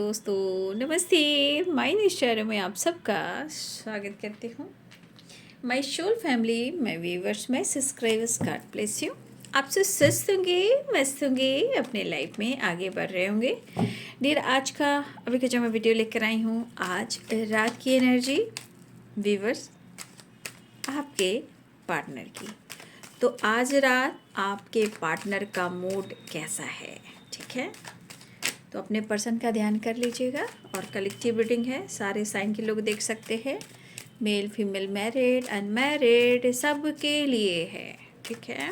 दोस्तों, नमस्ते। माय निश्चर में आप सबका स्वागत करती हूँ। My soul family, my viewers, my subscribers, God bless you. आप सब स्वस्थ होंगे, मस्त होंगे, अपने लाइफ में आगे बढ़ रहे होंगे। डियर, आज का अभी का जो मैं वीडियो लेकर आई हूँ, आज रात की एनर्जी व्यूवर्स आपके पार्टनर की। तो आज रात आपके पार्टनर का मूड कैसा है, ठीक है? तो अपने पर्सन का ध्यान कर लीजिएगा। और कलेक्टिव रीडिंग है, सारे साइन के लोग देख सकते हैं, मेल फीमेल, मैरिड अनमैरिड, सब के लिए है, ठीक है?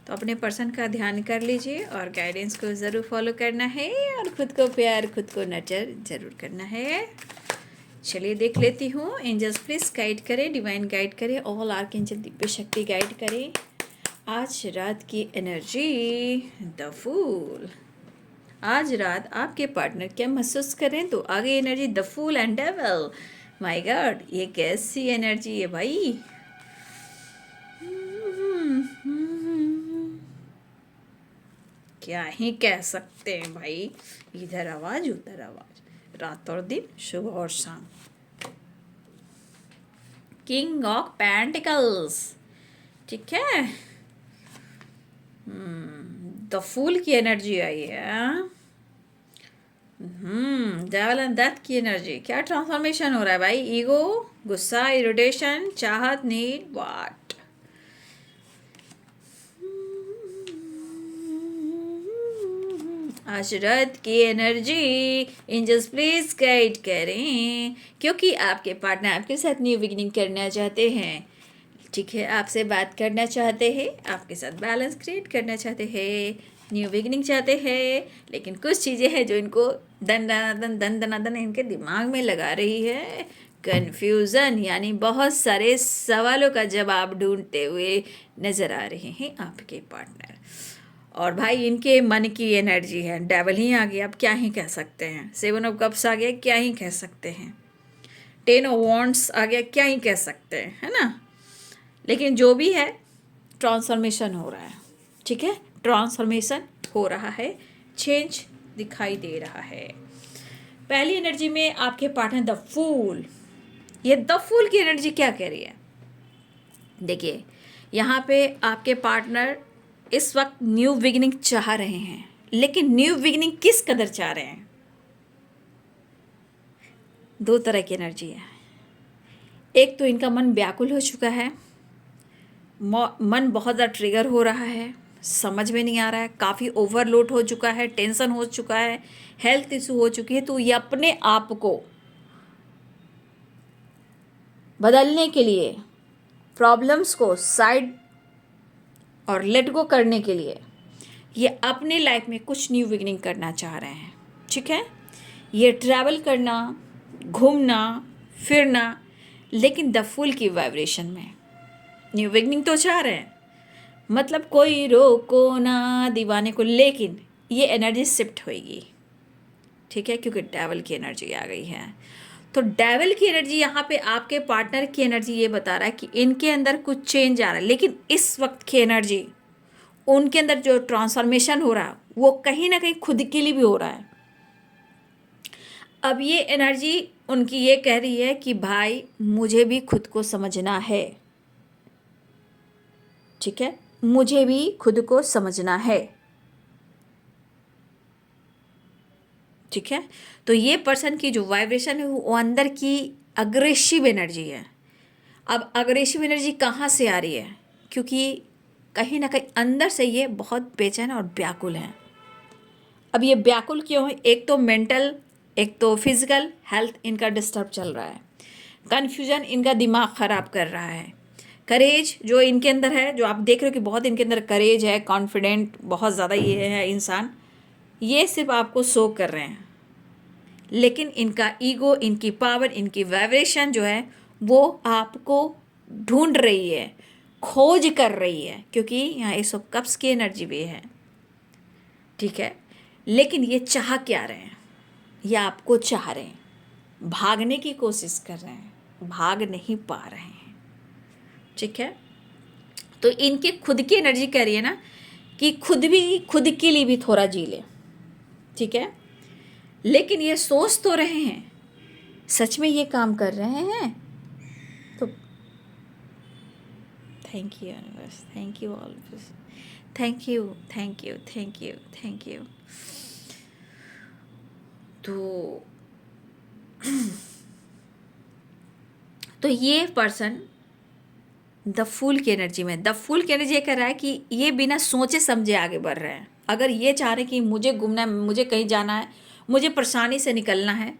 तो अपने पर्सन का ध्यान कर लीजिए और गाइडेंस को ज़रूर फॉलो करना है और ख़ुद को प्यार, खुद को नर्चर ज़रूर करना है। चलिए देख लेती हूँ। एंजल्स प्लीज़ गाइड करें, डिवाइन गाइड करें, ऑल आर्कएंजल दिव्य शक्ति गाइड करें आज रात की एनर्जी द फूल। आज रात आपके पार्टनर क्या महसूस करें, तो आगे energy the fool and devil. My God, ये कैसी एनर्जी है भाई। क्या ही कह सकते हैं भाई, इधर आवाज उधर आवाज, रात और दिन, सुबह और शाम। किंग ऑफ पेंटिकल्स, ठीक है। द फूल की एनर्जी आई है। डेविल एंड डेथ की एनर्जी। क्या ट्रांसफॉर्मेशन हो रहा है भाई? ईगो, गुस्सा, इरिटेशन, चाहत, नीड, वाट। आज रात की एनर्जी एंजल्स प्लीज गाइड करें, क्योंकि आपके पार्टनर आपके साथ न्यू बिगिनिंग करना चाहते हैं, ठीक है? आपसे बात करना चाहते हैं, आपके साथ बैलेंस क्रिएट करना चाहते हैं, न्यू बिगिनिंग चाहते हैं। लेकिन कुछ चीज़ें हैं जो इनको दन दनादन इनके दिमाग में लगा रही है। कन्फ्यूज़न, यानी बहुत सारे सवालों का जवाब ढूंढते हुए नज़र आ रहे हैं आपके पार्टनर। और भाई इनके मन की एनर्जी है, डेविल ही आ गया, अब क्या ही कह सकते हैं। 7 ऑफ कप्स आ गया, क्या ही कह सकते हैं। 10 ऑफ वॉन्ड्स आ गया, क्या ही कह सकते हैं, है ना? लेकिन जो भी है, ट्रांसफॉर्मेशन हो रहा है, ठीक है? ट्रांसफॉर्मेशन हो रहा है, चेंज दिखाई दे रहा है। पहली एनर्जी में आपके पार्टनर द फूल। ये द फूल की एनर्जी क्या कह रही है? देखिए, यहाँ पे आपके पार्टनर इस वक्त न्यू बिगिनिंग चाह रहे हैं, लेकिन न्यू बिगिनिंग किस कदर चाह रहे हैं? दो तरह की एनर्जी है। एक तो इनका मन व्याकुल हो चुका है, मन बहुत ज़्यादा ट्रिगर हो रहा है, समझ में नहीं आ रहा है, काफ़ी ओवरलोड हो चुका है, टेंशन हो चुका है, हेल्थ इशू हो चुकी है। तो ये अपने आप को बदलने के लिए, प्रॉब्लम्स को साइड और लेट गो करने के लिए, ये अपने लाइफ में कुछ न्यू बिगिनिंग करना चाह रहे हैं, ठीक है? ये ट्रैवल करना, घूमना फिरना, लेकिन द फूल की वाइब्रेशन में न्यू बिगिनिंग तो चाह रहे हैं, मतलब कोई रोको ना दीवाने को। लेकिन ये एनर्जी शिफ्ट होएगी, ठीक है? क्योंकि डेविल की एनर्जी आ गई है। तो डेविल की एनर्जी यहाँ पे आपके पार्टनर की एनर्जी ये बता रहा है कि इनके अंदर कुछ चेंज आ रहा है। लेकिन इस वक्त की एनर्जी, उनके अंदर जो ट्रांसफॉर्मेशन हो रहा है, वो कहीं ना कहीं खुद के लिए भी हो रहा है। अब ये एनर्जी उनकी ये कह रही है कि भाई मुझे भी खुद को समझना है, ठीक है? मुझे भी खुद को समझना है, ठीक है? तो ये पर्सन की जो वाइब्रेशन है वो अंदर की अग्रेसिव एनर्जी है। अब अग्रेसिव एनर्जी कहाँ से आ रही है? क्योंकि कहीं ना कहीं अंदर से ये बहुत बेचैन और व्याकुल है। अब ये व्याकुल क्यों है? एक तो मेंटल, एक तो फिजिकल हेल्थ इनका डिस्टर्ब चल रहा है। कन्फ्यूजन इनका दिमाग ख़राब कर रहा है। करेज जो इनके अंदर है, जो आप देख रहे हो कि बहुत इनके अंदर करेज है, कॉन्फिडेंट बहुत ज़्यादा ये है इंसान, ये सिर्फ आपको शो कर रहे हैं। लेकिन इनका ईगो, इनकी पावर, इनकी वाइब्रेशन जो है वो आपको ढूंढ रही है, खोज कर रही है, क्योंकि यहाँ 100 कप्स की एनर्जी भी है, ठीक है? लेकिन ये चाह क्या रहे हैं? ये आपको चाह रहे हैं, भागने की कोशिश कर रहे हैं, भाग नहीं पा रहे हैं, ठीक है? तो इनके खुद की एनर्जी कह रही है ना कि खुद के लिए भी थोड़ा जी ले, ठीक है? लेकिन ये सोच तो रहे हैं, सच में ये काम कर रहे हैं। तो thank you universe, thank you all, thank you, thank you, thank you, thank you. तो ये पर्सन द फूल की एनर्जी में, द फूल की एनर्जी ये कह रहा है कि ये बिना सोचे समझे आगे बढ़ रहे हैं। अगर ये चाह रहे कि मुझे घूमना है, मुझे कहीं जाना है, मुझे परेशानी से निकलना है,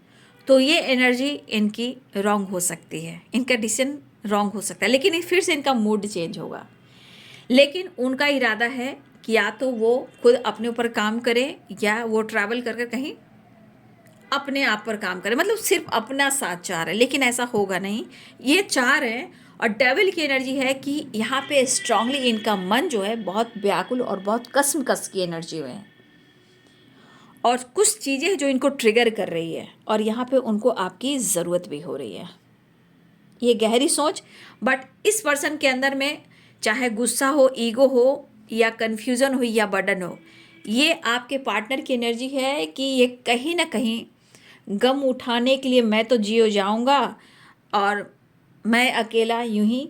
तो ये एनर्जी इनकी रॉन्ग हो सकती है, इनका डिसीजन रॉन्ग हो सकता है, लेकिन फिर से इनका मूड चेंज होगा। लेकिन उनका इरादा है कि या तो वो खुद अपने ऊपर काम करें या वो ट्रैवल कर कहीं अपने आप पर काम करें, मतलब सिर्फ अपना साथ चाह रहे हैं, लेकिन ऐसा होगा नहीं। ये चाह रहे हैं, और डेविल की एनर्जी है कि यहाँ पे स्ट्रांगली इनका मन जो है बहुत व्याकुल और बहुत कसमकस की एनर्जी में है, और कुछ चीज़ें जो इनको ट्रिगर कर रही है, और यहाँ पे उनको आपकी ज़रूरत भी हो रही है। ये गहरी सोच, बट इस पर्सन के अंदर में चाहे गुस्सा हो, ईगो हो, या कन्फ्यूज़न हो, या बर्डन हो, ये आपके पार्टनर की एनर्जी है कि ये कहीं ना कहीं गम उठाने के लिए मैं तो जियो जाऊंगा और मैं अकेला यूं ही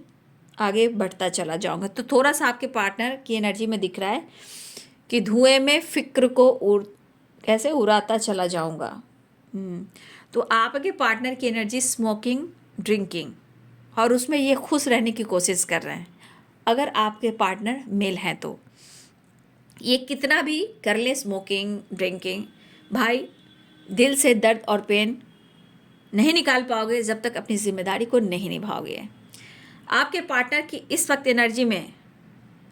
आगे बढ़ता चला जाऊंगा। तो थोड़ा सा आपके पार्टनर की एनर्जी में दिख रहा है कि धुएं में फिक्र को कैसे उड़ाता चला जाऊंगा। तो आपके पार्टनर की एनर्जी स्मोकिंग, ड्रिंकिंग, और उसमें ये खुश रहने की कोशिश कर रहे हैं। अगर आपके पार्टनर मेल हैं तो ये कितना भी कर ले स्मोकिंग, ड्रिंकिंग, भाई दिल से दर्द और पेन नहीं निकाल पाओगे जब तक अपनी जिम्मेदारी को नहीं निभाओगे। आपके पार्टनर की इस वक्त एनर्जी में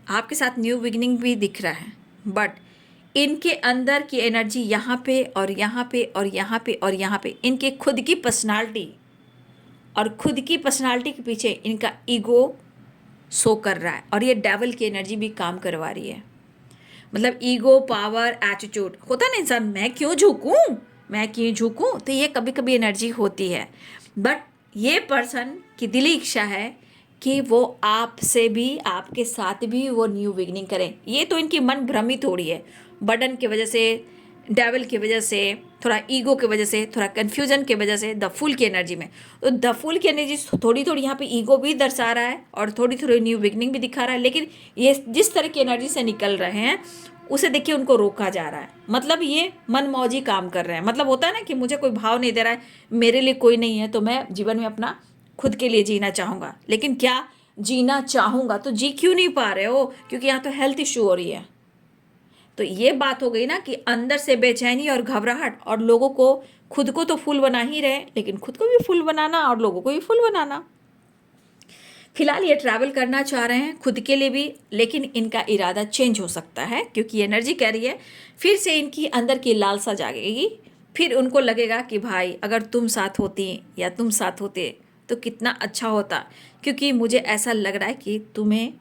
आपके साथ न्यू बिगिनिंग भी दिख रहा है, बट इनके अंदर की एनर्जी यहाँ पे और यहाँ पे और यहाँ पे और यहाँ पे इनके खुद की पर्सनालिटी, और खुद की पर्सनालिटी के पीछे इनका ईगो शो कर रहा है, और ये डेविल की एनर्जी भी काम करवा रही है। मतलब ईगो, पावर, एटीट्यूड होता है ना इंसान, मैं क्यों झुकूं, मैं क्यों झुकूं, तो ये कभी कभी एनर्जी होती है। बट ये पर्सन की दिली इच्छा है कि वो आपसे भी, आपके साथ भी वो न्यू बिगिनिंग करें। ये तो इनकी मन भ्रमित हो रही है, बर्डन की वजह से, डेविल की वजह से, थोड़ा ईगो की वजह से, थोड़ा कन्फ्यूजन की वजह से, द फूल की एनर्जी में। तो द फूल की एनर्जी थोड़ी थोड़ी यहाँ पे ईगो भी दर्शा रहा है और थोड़ी थोड़ी न्यू बिगनिंग भी दिखा रहा है, लेकिन ये जिस तरह की एनर्जी से निकल रहे हैं उसे देखिए उनको रोका जा रहा है। मतलब ये मनमौजी काम कर रहे हैं, मतलब होता है ना कि मुझे कोई भाव नहीं दे रहा है, मेरे लिए कोई नहीं है, तो मैं जीवन में अपना खुद के लिए जीना चाहूँगा। लेकिन क्या जीना चाहूँगा तो जी क्यों नहीं पा रहे हो, क्योंकि यहाँ तो हेल्थ इशू हो रही है। तो ये बात हो गई ना कि अंदर से बेचैनी और घबराहट, और लोगों को, खुद को तो फूल बना ही रहे, लेकिन खुद को भी फूल बनाना और लोगों को भी फूल बनाना। फिलहाल ये ट्रैवल करना चाह रहे हैं खुद के लिए भी, लेकिन इनका इरादा चेंज हो सकता है, क्योंकि एनर्जी कह रही है फिर से इनकी अंदर की लालसा जागेगी। फिर उनको लगेगा कि भाई अगर तुम साथ होती या तुम साथ होते तो कितना अच्छा होता, क्योंकि मुझे ऐसा लग रहा है कि तुम्हें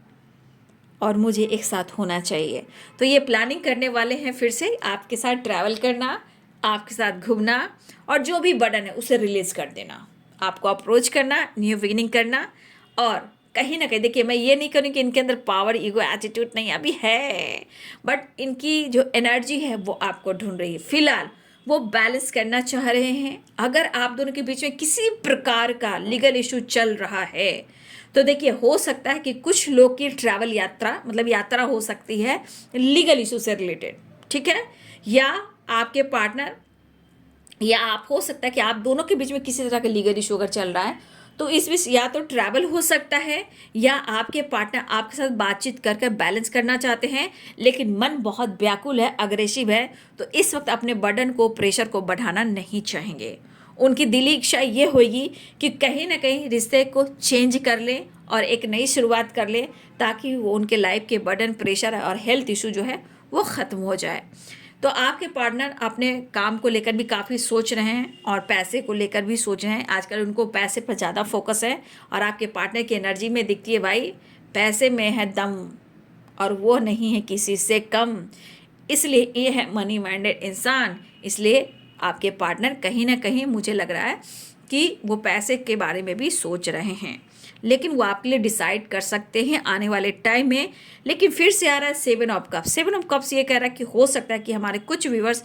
और मुझे एक साथ होना चाहिए। तो ये प्लानिंग करने वाले हैं फिर से आपके साथ ट्रैवल करना, आपके साथ घूमना, और जो भी बर्डन है उसे रिलीज़ कर देना, आपको अप्रोच करना, न्यू बिगिनिंग करना। और कहीं ना कहीं देखिए, मैं ये नहीं करूँ कि इनके अंदर पावर, ईगो, एटीट्यूड नहीं, अभी है, बट इनकी जो एनर्जी है वो आपको ढूंढ रही है। फिलहाल वो बैलेंस करना चाह रहे हैं। अगर आप दोनों के बीच में किसी प्रकार का लीगल इशू चल रहा है तो देखिए हो सकता है कि कुछ लोग की ट्रैवल यात्रा, मतलब यात्रा हो सकती है लीगल इशू से रिलेटेड, ठीक है, या आपके पार्टनर या आप, हो सकता है कि आप दोनों के बीच में किसी तरह का लीगल इशू अगर चल रहा है, तो इस बीच या तो ट्रैवल हो सकता है, या आपके पार्टनर आपके साथ बातचीत कर कर बैलेंस करना चाहते हैं, लेकिन मन बहुत व्याकुल है, अग्रेसिव है, तो इस वक्त अपने बर्डन को, प्रेशर को बढ़ाना नहीं चाहेंगे। उनकी दिली इच्छा ये होगी कि कहीं ना कहीं रिश्ते को चेंज कर ले और एक नई शुरुआत कर ले, ताकि वो उनके लाइफ के बर्डन, प्रेशर और हेल्थ इशू जो है वो ख़त्म हो जाए। तो आपके पार्टनर अपने काम को लेकर भी काफ़ी सोच रहे हैं और पैसे को लेकर भी सोच रहे हैं। आजकल उनको पैसे पर ज़्यादा फोकस है, और आपके पार्टनर की एनर्जी में दिखती है भाई पैसे में है दम, और वो नहीं है किसी से कम। इसलिए ये है मनी माइंडेड इंसान। इसलिए आपके पार्टनर कहीं ना कहीं मुझे लग रहा है कि वो पैसे के बारे में भी सोच रहे हैं, लेकिन वो आपके लिए डिसाइड कर सकते हैं आने वाले टाइम में। लेकिन फिर से आ रहा है 7 ऑफ कप्स। 7 ऑफ कप्स ये कह रहा है कि हो सकता है कि हमारे कुछ व्यूअर्स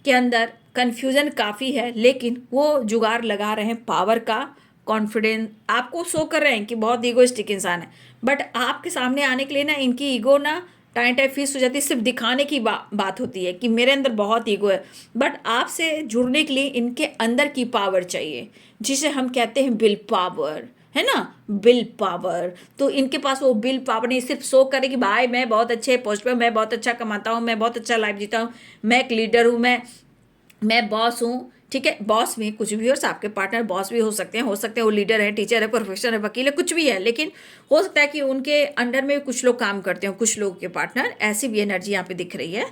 के अंदर कन्फ्यूज़न काफ़ी है, लेकिन वो जुगाड़ लगा रहे हैं पावर का, कॉन्फिडेंस आपको शो कर रहे हैं कि बहुत ईगोइस्टिक इंसान है, बट आपके सामने आने के लिए ना इनकी ईगो ना टाइम टाइम फीस हो जाती है। सिर्फ दिखाने की बात होती है कि मेरे अंदर बहुत ईगो है, बट आपसे जुड़ने के लिए इनके अंदर की पावर चाहिए, जिसे हम कहते हैं विल पावर, है ना, विल पावर। तो इनके पास वो विल पावर नहीं, सिर्फ शो करे कि भाई मैं बहुत अच्छे पोस्ट पे, मैं बहुत अच्छा कमाता हूँ, मैं बहुत अच्छा लाइफ जीता हूँ, मैं एक लीडर हूँ, मैं बॉस हूँ। ठीक है, बॉस में कुछ भी हो, आपके पार्टनर बॉस भी हो सकते हैं वो लीडर है, टीचर है, प्रोफेसर है, वकील है, कुछ भी है, लेकिन हो सकता है कि उनके अंडर में कुछ लोग काम करते हो, कुछ लोगों के पार्टनर, ऐसी भी एनर्जी यहाँ पे दिख रही है।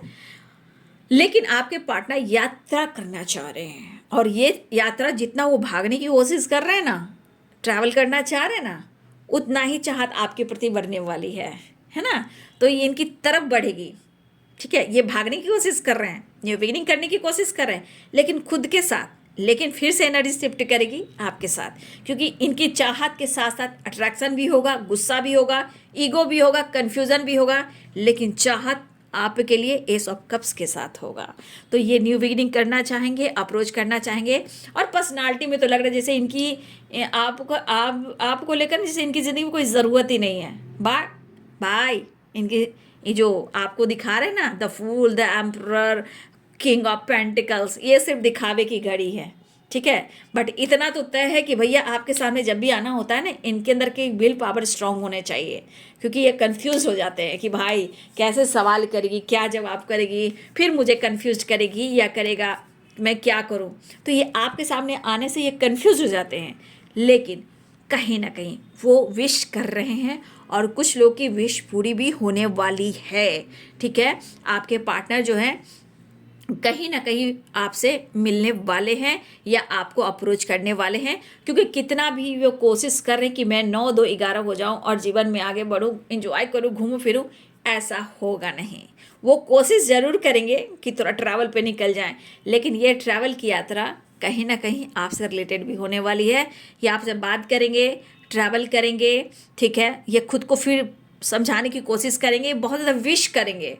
लेकिन आपके पार्टनर यात्रा करना चाह रहे हैं, और ये यात्रा जितना वो भागने की कोशिश कर रहे हैं ना, ट्रैवल करना चाह रहे हैं ना, उतना ही चाहत आपके प्रति बढ़ने वाली है ना। तो ये इनकी तरफ बढ़ेगी। ठीक है, ये भागने की कोशिश कर रहे हैं, ये बिगिनिंग करने की कोशिश कर रहे हैं, लेकिन खुद के साथ, लेकिन फिर से एनर्जी शिफ्ट करेगी आपके साथ, क्योंकि इनकी चाहत के साथ साथ अट्रैक्शन भी होगा, गुस्सा भी होगा, ईगो भी होगा, कन्फ्यूज़न भी होगा, लेकिन चाहत आपके लिए एस ऑफ कप्स के साथ होगा। तो ये न्यू बिगिनिंग करना चाहेंगे, अप्रोच करना चाहेंगे, और पर्सनालिटी में तो लग रहा है जैसे इनकी आपको लेकर जैसे इनकी ज़िंदगी में कोई ज़रूरत ही नहीं है। भाई इनकी ये जो आपको दिखा रहे हैं ना, the fool, the emperor, king of pentacles, ये सिर्फ दिखावे की घड़ी है। ठीक है, बट इतना तो तय है कि भैया आपके सामने जब भी आना होता है ना, इनके अंदर की विल पावर स्ट्रांग होने चाहिए, क्योंकि ये कंफ्यूज हो जाते हैं कि भाई कैसे सवाल करेगी, क्या जवाब करेगी, फिर मुझे कंफ्यूज करेगी या करेगा, मैं क्या करूं। तो ये आपके सामने आने से ये कंफ्यूज हो जाते हैं, लेकिन कहीं ना कहीं वो विश कर रहे हैं, और कुछ लोग की विश पूरी भी होने वाली है। ठीक है, आपके पार्टनर जो हैं कहीं ना कहीं आपसे मिलने वाले हैं या आपको अप्रोच करने वाले हैं, क्योंकि कितना भी वो कोशिश कर रहे हैं कि मैं 9 2 11 हो जाऊं और जीवन में आगे बढ़ूं, एंजॉय करूं, घूमूं फिरूं, ऐसा होगा नहीं। वो कोशिश ज़रूर करेंगे कि थोड़ा ट्रैवल पे निकल जाएं, लेकिन ये ट्रैवल की यात्रा कहीं ना कहीं आपसे रिलेटेड भी होने वाली है। ये आपसे बात करेंगे, ट्रैवल करेंगे, ठीक है, ये खुद को फिर समझाने की कोशिश करेंगे, बहुत ज़्यादा विश करेंगे।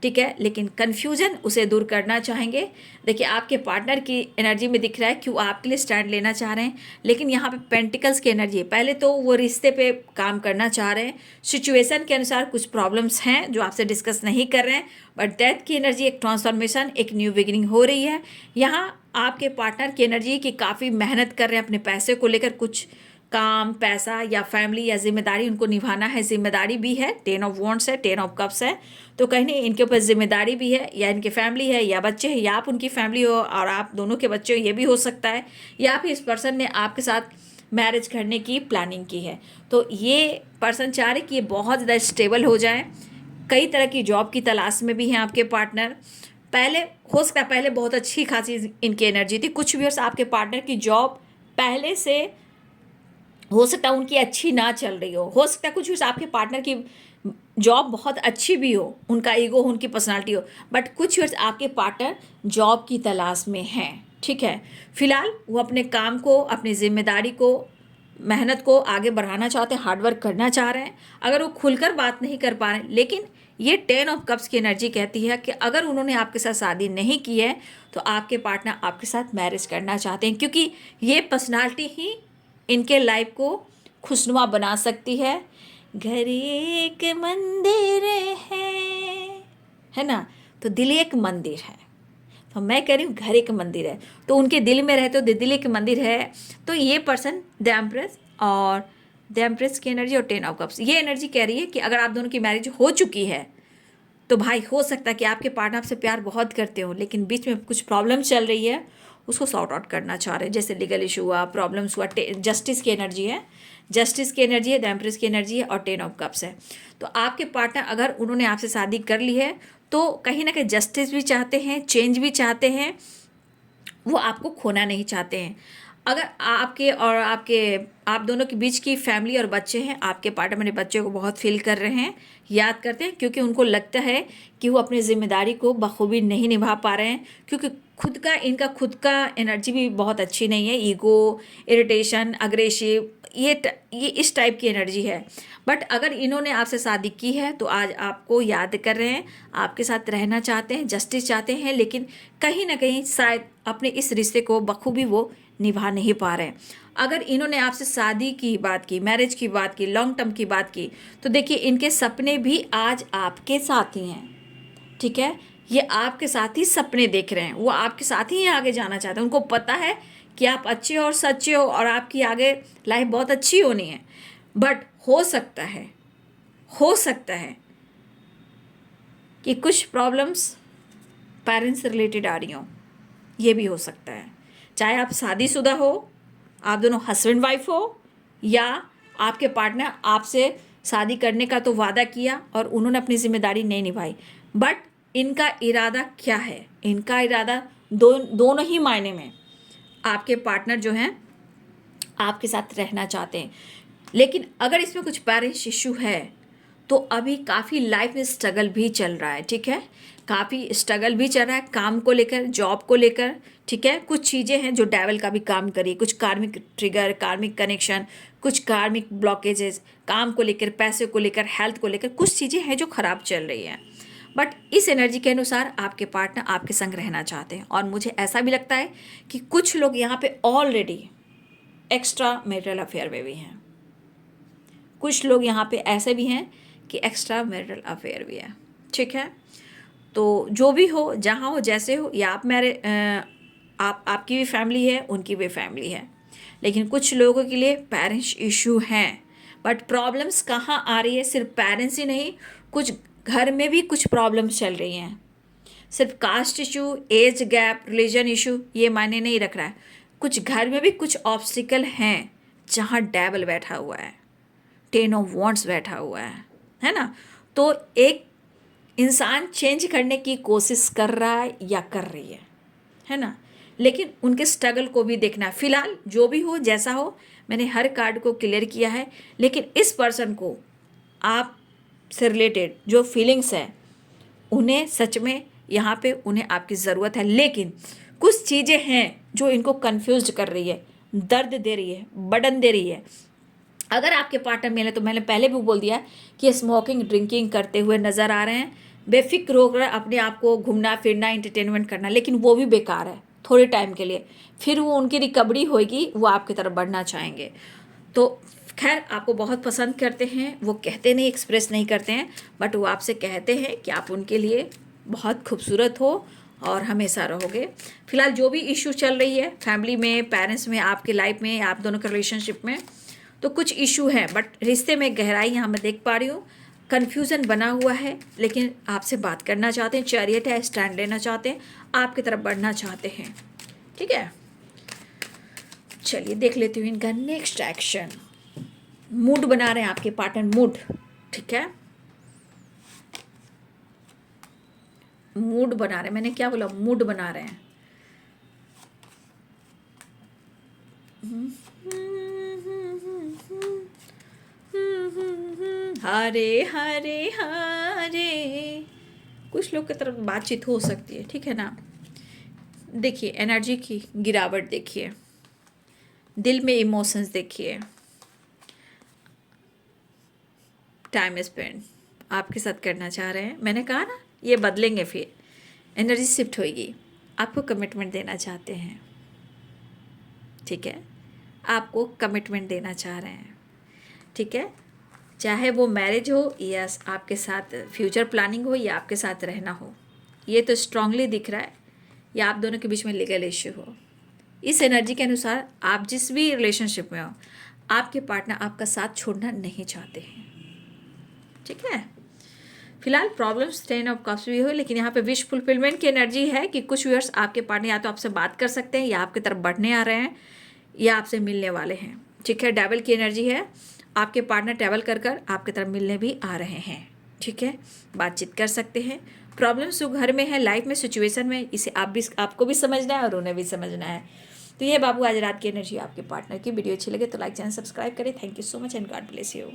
ठीक है, लेकिन कन्फ्यूजन उसे दूर करना चाहेंगे। देखिए आपके पार्टनर की एनर्जी में दिख रहा है कि वो आपके लिए स्टैंड लेना चाह रहे हैं, लेकिन यहाँ पे पेंटिकल्स की एनर्जी है। पहले तो वो रिश्ते पे काम करना चाह रहे हैं, सिचुएशन के अनुसार कुछ प्रॉब्लम्स हैं जो आपसे डिस्कस नहीं कर रहे हैं, बट डेथ की एनर्जी, एक ट्रांसफॉर्मेशन, एक न्यू बिगिनिंग हो रही है। यहाँ आपके पार्टनर की एनर्जी की काफ़ी मेहनत कर रहे हैं अपने पैसे को लेकर, कुछ काम, पैसा या फैमिली या जिम्मेदारी उनको निभाना है, जिम्मेदारी भी है, 10 ऑफ वॉन्ड्स है, 10 ऑफ कप्स है, तो कहीं नहीं इनके ऊपर जिम्मेदारी भी है, या इनके फैमिली है या बच्चे हैं, या आप उनकी फैमिली हो और आप दोनों के बच्चे हो, ये भी हो सकता है, या फिर इस पर्सन ने आपके साथ मैरिज करने की प्लानिंग की है। तो ये पर्सन चाह रहे कि ये बहुत ज़्यादा स्टेबल हो जाए। कई तरह की जॉब की तलाश में भी हैं आपके पार्टनर। पहले हो सकता है पहले बहुत अच्छी खासी इनकी एनर्जी थी, कुछ व्यूअर्स आपके पार्टनर की जॉब पहले से हो सकता है उनकी अच्छी ना चल रही हो सकता है कुछ भी आपके पार्टनर की जॉब बहुत अच्छी भी हो, उनका ईगो हो, उनकी पर्सनालिटी हो, बट कुछ वर्ष आपके पार्टनर जॉब की तलाश में हैं। ठीक है, फिलहाल वो अपने काम को, अपनी जिम्मेदारी को, मेहनत को आगे बढ़ाना चाहते हैं, हार्डवर्क करना चाह रहे हैं। अगर वो खुलकर बात नहीं कर पा रहे हैं, लेकिन ये 10 ऑफ कप्स की एनर्जी कहती है कि अगर उन्होंने आपके साथ शादी नहीं की है तो आपके पार्टनर आपके साथ मैरिज करना चाहते हैं, क्योंकि ये पर्सनालिटी ही इनके लाइफ को खुशनुमा बना सकती है। घर एक मंदिर है ना, तो दिल एक मंदिर है। तो मैं कह रही हूँ घर एक मंदिर है, तो उनके दिल में रहते हो दिल एक मंदिर है। तो ये पर्सन द एम्प्रेस और द एम्प्रेस की एनर्जी और 10 ऑफ कप्स, ये एनर्जी कह रही है कि अगर आप दोनों की मैरिज हो चुकी है तो भाई हो सकता है कि आपके पार्टनर आपसे प्यार बहुत करते हो, लेकिन बीच में कुछ प्रॉब्लम चल रही है, उसको सॉर्ट आउट करना चाह रहे हैं, जैसे लीगल इशू हुआ, प्रॉब्लम्स हुआ। जस्टिस की एनर्जी है, जस्टिस की एनर्जी है, द एम्प्रेस की एनर्जी है और 10 ऑफ कप्स है। तो आपके पार्टनर अगर उन्होंने आपसे शादी कर ली है तो कहीं ना कहीं जस्टिस भी चाहते हैं, चेंज भी चाहते हैं, वो आपको खोना नहीं चाहते हैं। अगर आप दोनों के बीच की फैमिली और बच्चे हैं, आपके पार्टनर अपने बच्चे को बहुत फील कर रहे हैं, याद करते हैं, क्योंकि उनको लगता है कि वो अपनी जिम्मेदारी को बखूबी नहीं निभा पा रहे हैं, क्योंकि इनका खुद का एनर्जी भी बहुत अच्छी नहीं है। ईगो, इरिटेशन, अग्रेसिव, ये इस टाइप की एनर्जी है। बट अगर इन्होंने आपसे शादी की है तो आज आपको याद कर रहे हैं, आपके साथ रहना चाहते हैं, जस्टिस चाहते हैं, लेकिन कहीं ना कहीं शायद अपने इस रिश्ते को बखूबी वो निभा नहीं पा रहे हैं। अगर इन्होंने आपसे शादी की बात की, मैरिज की बात की, लॉन्ग टर्म की बात की, तो देखिए इनके सपने भी आज आपके साथ ही हैं। ठीक है, ये आपके साथ ही सपने देख रहे हैं, वो आपके साथ ही आगे जाना चाहते हैं। उनको पता है कि आप अच्छे और सच्चे हो और आपकी आगे लाइफ बहुत अच्छी होनी है। बट हो सकता है कि कुछ प्रॉब्लम्स पेरेंट्स से रिलेटेड आ रही हों, ये भी हो सकता है। चाहे आप शादीशुदा हो, आप दोनों हस्बैंड वाइफ हो, या आपके पार्टनर आपसे शादी करने का तो वादा किया और उन्होंने अपनी जिम्मेदारी नहीं निभाई। बट इनका इरादा क्या है? इनका इरादा दोनों ही मायने में आपके पार्टनर जो हैं आपके साथ रहना चाहते हैं। लेकिन अगर इसमें कुछ पेरेंट्स इशू है तो अभी काफ़ी लाइफ में स्ट्रगल भी चल रहा है। ठीक है, काफ़ी स्ट्रगल भी चल रहा है, काम को लेकर, जॉब को लेकर। ठीक है, कुछ चीज़ें हैं जो डेवल का भी काम करी, कुछ कार्मिक ट्रिगर, कार्मिक कनेक्शन, कुछ कार्मिक ब्लॉकेजेस, काम को लेकर, पैसे को लेकर, हेल्थ को लेकर कुछ चीज़ें हैं जो ख़राब चल रही हैं। बट इस एनर्जी के अनुसार आपके पार्टनर आपके संग रहना चाहते हैं। और मुझे ऐसा भी लगता है कि कुछ लोग यहाँ पे ऑलरेडी एक्स्ट्रा मैरिटल अफेयर में भी हैं। कुछ लोग यहाँ पे ऐसे भी हैं कि एक्स्ट्रा मैरिटल अफेयर भी है। ठीक है, तो जो भी हो, जहाँ हो, जैसे हो, या आपकी भी फैमिली है, उनकी भी फैमिली है, लेकिन कुछ लोगों के लिए पेरेंट्स इशू हैं। बट प्रॉब्लम्स कहाँ आ रही है? सिर्फ पेरेंट्स ही नहीं, कुछ घर में भी कुछ प्रॉब्लम्स चल रही हैं। सिर्फ caste issue, age gap, religion issue ये मायने नहीं रख रहा है। कुछ घर में भी कुछ ऑब्स्टिकल हैं जहाँ डेविल बैठा हुआ है, 10 ऑफ वॉन्ड्स बैठा हुआ है ना। तो एक इंसान चेंज करने की कोशिश कर रहा है या कर रही है ना, लेकिन उनके स्ट्रगल को भी देखना है। फिलहाल जो भी हो, जैसा हो, मैंने हर कार्ड को क्लियर किया है, लेकिन इस पर्सन को आप से रिलेटेड जो फीलिंग्स है उन्हें सच में यहाँ पे उन्हें आपकी ज़रूरत है। लेकिन कुछ चीज़ें हैं जो इनको कंफ्यूज कर रही है, दर्द दे रही है, बर्डन दे रही है। अगर आपके पार्टनर मिले तो मैंने पहले भी बोल दिया कि स्मोकिंग, ड्रिंकिंग करते हुए नज़र आ रहे हैं, बेफिक्र होकर अपने आप को घूमना फिरना, एंटरटेनमेंट करना, लेकिन वो भी बेकार है थोड़े टाइम के लिए। फिर वो उनकी रिकवरी होगी, वो आपकी तरफ बढ़ना चाहेंगे। तो खैर, आपको बहुत पसंद करते हैं, वो कहते नहीं, एक्सप्रेस नहीं करते हैं, बट वो आपसे कहते हैं कि आप उनके लिए बहुत खूबसूरत हो और हमेशा रहोगे। फिलहाल जो भी इशू चल रही है फैमिली में, पेरेंट्स में, आपके लाइफ में, आप दोनों के रिलेशनशिप में, तो कुछ इशू है, बट रिश्ते में गहराई यहाँ मैं देख पा रही हूँ। कन्फ्यूज़न बना हुआ है, लेकिन आपसे बात करना चाहते हैं, चैरियट है, स्टैंड लेना चाहते हैं, आपकी तरफ बढ़ना चाहते हैं। ठीक है, चलिए देख लेती हूँ इनका नेक्स्ट एक्शन। मूड बना रहे हैं आपके पार्टनर, मूड। ठीक है, मूड बना रहे हैं, मैंने क्या बोला? मूड बना रहे हैं। हरे हरे हरे, कुछ लोग की तरफ बातचीत हो सकती है। ठीक है ना, देखिए एनर्जी की गिरावट देखिए, दिल में इमोशंस देखिए, टाइम स्पेंड आपके साथ करना चाह रहे हैं। मैंने कहा ना, ये बदलेंगे, फिर एनर्जी शिफ्ट होगी, आपको कमिटमेंट देना चाहते हैं। ठीक है, आपको कमिटमेंट देना चाह रहे हैं। ठीक है, चाहे वो मैरिज हो या आपके साथ फ्यूचर प्लानिंग हो या आपके साथ रहना हो, ये तो स्ट्रांगली दिख रहा है, या आप दोनों के बीच में लीगल इश्यू हो। इस एनर्जी के अनुसार आप जिस भी रिलेशनशिप में हो, आपके पार्टनर आपका साथ छोड़ना नहीं चाहते हैं। ठीक है, फिलहाल प्रॉब्लम्स 10 ऑफ कप्स भी हो, लेकिन यहाँ पे विश फुलफिलमेंट की एनर्जी है कि कुछ व्यूअर्स आपके पार्टनर या तो आपसे बात कर सकते हैं, या आपकी तरफ बढ़ने आ रहे हैं, या आपसे मिलने वाले हैं। ठीक है, डेविल की एनर्जी है, आपके पार्टनर ट्रैवल कर कर आपकी तरफ मिलने भी आ रहे हैं। ठीक है, बातचीत कर सकते हैं। प्रॉब्लम्स जो घर में है, लाइफ में, सिचुएशन में, इसे आपको भी समझना है और उन्हें भी समझना है। तो ये बाबू आज रात की एनर्जी आपके पार्टनर की। वीडियो अच्छी लगे तो लाइक चैनल सब्सक्राइब करें। Thank you so much and God bless you.